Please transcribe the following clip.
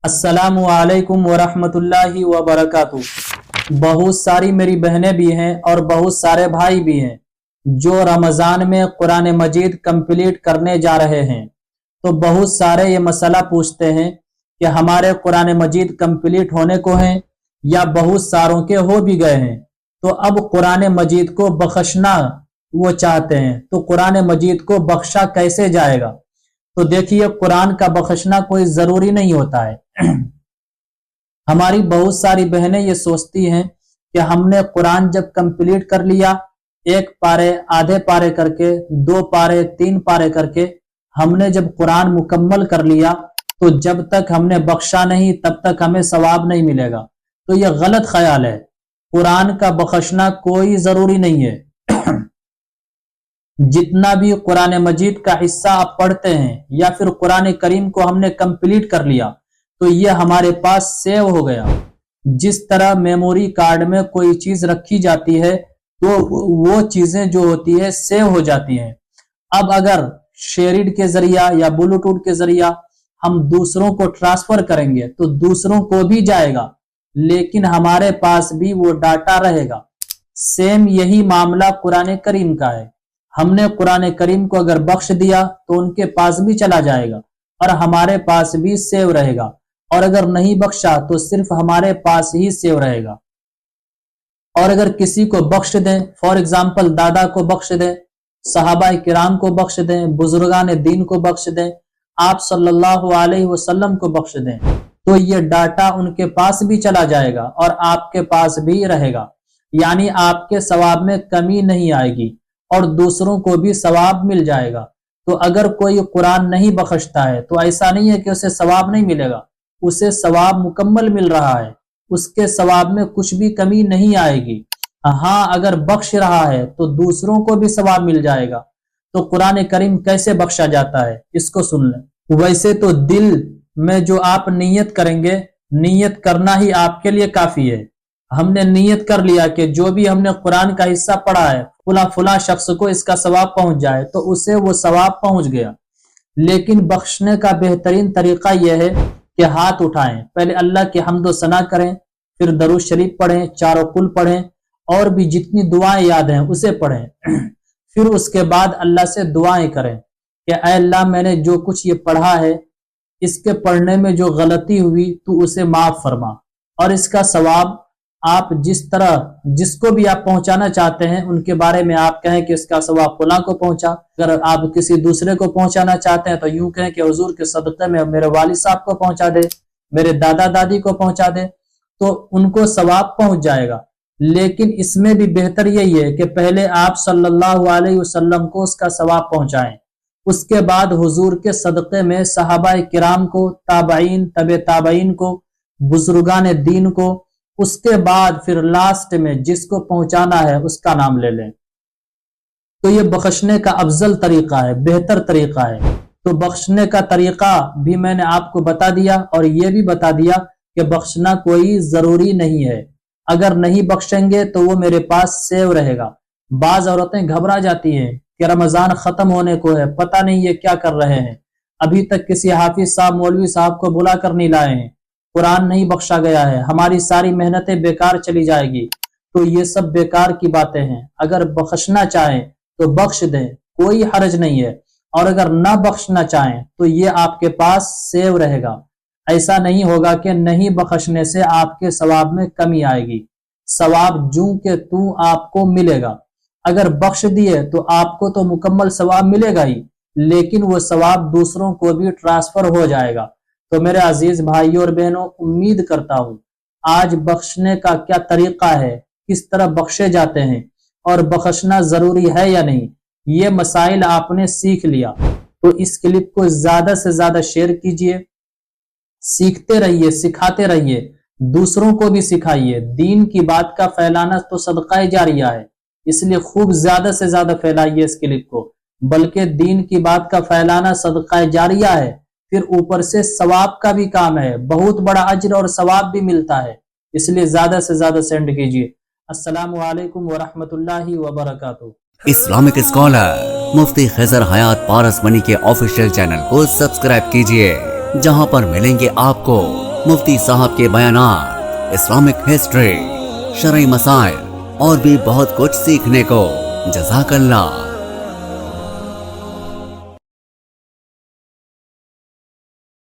अस्सलामु अलैकुम वरहमतुल्लाहि वबरकातुह। बहुत सारी मेरी बहनें भी हैं और बहुत सारे भाई भी हैं जो रमज़ान में कुरान मजीद कंप्लीट करने जा रहे हैं। तो बहुत सारे ये मसला पूछते हैं कि हमारे कुरान मजीद कंप्लीट होने को हैं या बहुत सारों के हो भी गए हैं, तो अब कुरान मजीद को बख्शना वो चाहते हैं, तो कुरान मजीद को बख्शा कैसे जाएगा? तो देखिए, कुरान का बख्शना कोई जरूरी नहीं होता है। हमारी बहुत सारी बहनें ये सोचती हैं कि हमने कुरान जब कंप्लीट कर लिया, एक पारे आधे पारे करके, 2 पारे 3 पारे करके हमने जब कुरान मुकम्मल कर लिया, तो जब तक हमने बख्शा नहीं तब तक हमें सवाब नहीं मिलेगा। तो यह गलत ख्याल है। कुरान का बख्शना कोई जरूरी नहीं है। जितना भी कुरान मजीद का हिस्सा आप पढ़ते हैं या फिर कुरान करीम को हमने कंप्लीट कर लिया, तो ये हमारे पास सेव हो गया। जिस तरह मेमोरी कार्ड में कोई चीज रखी जाती है तो वो चीजें जो होती है सेव हो जाती हैं। अब अगर शेयरिंग के जरिया या ब्लूटूथ के जरिया हम दूसरों को ट्रांसफर करेंगे तो दूसरों को भी जाएगा, लेकिन हमारे पास भी वो डाटा रहेगा। सेम यही मामला कुरान करीम का है। हमने कुरान करीम को अगर बख्श दिया तो उनके पास भी चला जाएगा और हमारे पास भी सेव रहेगा, और अगर नहीं बख्शा तो सिर्फ हमारे पास ही सेव रहेगा। और अगर किसी को बख्श दें, फॉर एग्जाम्पल दादा को बख्श दें, सहाबा किराम को बख्श दें, बुजुर्गान दीन को बख्श दें, आप सल्लल्लाहु अलैहि वसल्लम को बख्श दें, तो ये डाटा उनके पास भी चला जाएगा और आपके पास भी रहेगा। यानी आपके सवाब में कमी नहीं आएगी और दूसरों को भी सवाब मिल जाएगा। तो अगर कोई कुरान नहीं बख्शता है तो ऐसा नहीं है कि उसे सवाब नहीं मिलेगा, उसे सवाब मुकम्मल मिल रहा है, उसके सवाब में कुछ भी कमी नहीं आएगी। हाँ, अगर बख्श रहा है तो दूसरों को भी सवाब मिल जाएगा। तो कुरान करीम कैसे बख्शा जाता है, इसको सुन लें। वैसे तो दिल में जो आप नियत करेंगे, नियत करना ही आपके लिए काफी है। हमने नियत कर लिया कि जो भी हमने कुरान का हिस्सा पढ़ा है फुला शख्स को इसका सवाब पहुंच जाए, तो उसे वो सवाब पहुंच गया। लेकिन बख्शने का बेहतरीन तरीका यह है कि हाथ उठाएं, पहले अल्लाह की हम्दो सना करें, फिर दरूद शरीफ पढ़ें, चारों कुल पढ़ें, और भी जितनी दुआएं याद हैं उसे पढ़ें। फिर उसके बाद अल्लाह से दुआएं करें कि ऐ अल्लाह, मैंने जो कुछ ये पढ़ा है इसके पढ़ने में जो गलती हुई तू उसे माफ फरमा, और इसका सवाब आप जिस तरह जिसको भी आप पहुंचाना चाहते हैं उनके बारे में आप कहें कि इसका सवाब फलां को पहुंचा। अगर आप किसी दूसरे को पहुंचाना चाहते हैं तो यूं कहें कि हुजूर के सदक़े में मेरे वालिद साहब को पहुंचा दे, मेरे दादा दादी को पहुंचा दे, तो उनको सवाब पहुंच जाएगा। लेकिन इसमें भी बेहतर यही है कि पहले आप सल्लल्लाहु अलैहि वसल्लम को उसका सवाब पहुंचाएं, उसके बाद हुजूर के सदक़े में सहाबा किराम को, ताबईन, तबे ताबईन को, बुजुर्गान दीन को, उसके बाद फिर लास्ट में जिसको पहुंचाना है उसका नाम ले लें। तो ये बख्शने का अफजल तरीका है, बेहतर तरीका है। तो बख्शने का तरीका भी मैंने आपको बता दिया, और ये भी बता दिया कि बख्शना कोई जरूरी नहीं है। अगर नहीं बख्शेंगे तो वो मेरे पास सेव रहेगा। बाज औरतें घबरा जाती हैं कि रमजान खत्म होने को है, पता नहीं ये क्या कर रहे हैं, अभी तक किसी हाफिज साहब, मौलवी साहब को बुला कर नहीं लाए हैं, कुरान नहीं बख्शा गया है, हमारी सारी मेहनतें बेकार चली जाएगी। तो ये सब बेकार की बातें हैं। अगर बख्शना चाहें तो बख्श दें, कोई हर्ज नहीं है, और अगर ना बख्शना चाहें तो ये आपके पास सेव रहेगा। ऐसा नहीं होगा कि नहीं बख्शने से आपके सवाब में कमी आएगी। सवाब जूं के तू आपको मिलेगा। अगर बख्श दिए तो आपको तो मुकम्मल सवाब मिलेगा ही, लेकिन वो सवाब दूसरों को भी ट्रांसफर हो जाएगा। तो मेरे अजीज भाइयों और बहनों, उम्मीद करता हूं आज बख्शने का क्या तरीका है, किस तरह बख्शे जाते हैं, और बख्शना जरूरी है या नहीं, ये मसाइल आपने सीख लिया। तो इस क्लिप को ज्यादा से ज्यादा शेयर कीजिए, सीखते रहिए, सिखाते रहिए, दूसरों को भी सिखाइए। दीन की बात का फैलाना तो सदका जारिया है, इसलिए खूब ज्यादा से ज्यादा फैलाइए इस क्लिप को। बल्कि दीन की बात का फैलाना सदका जारिया है, फिर ऊपर से सवाब का भी काम है, बहुत बड़ा अज्र और सवाब भी मिलता है, इसलिए ज्यादा से ज्यादा सेंड कीजिए। अस्सलामु अलैकुम वरहमतुल्लाहि वबरकातुह। इस्लामिक स्कॉलर मुफ्ती खिजर हयात पारस मनी के ऑफिशियल चैनल को सब्सक्राइब कीजिए, जहां पर मिलेंगे आपको मुफ्ती साहब के बयानात, इस्लामिक हिस्ट्री, शरई मसाइल और भी बहुत कुछ सीखने को। जज़ाकल्लाह।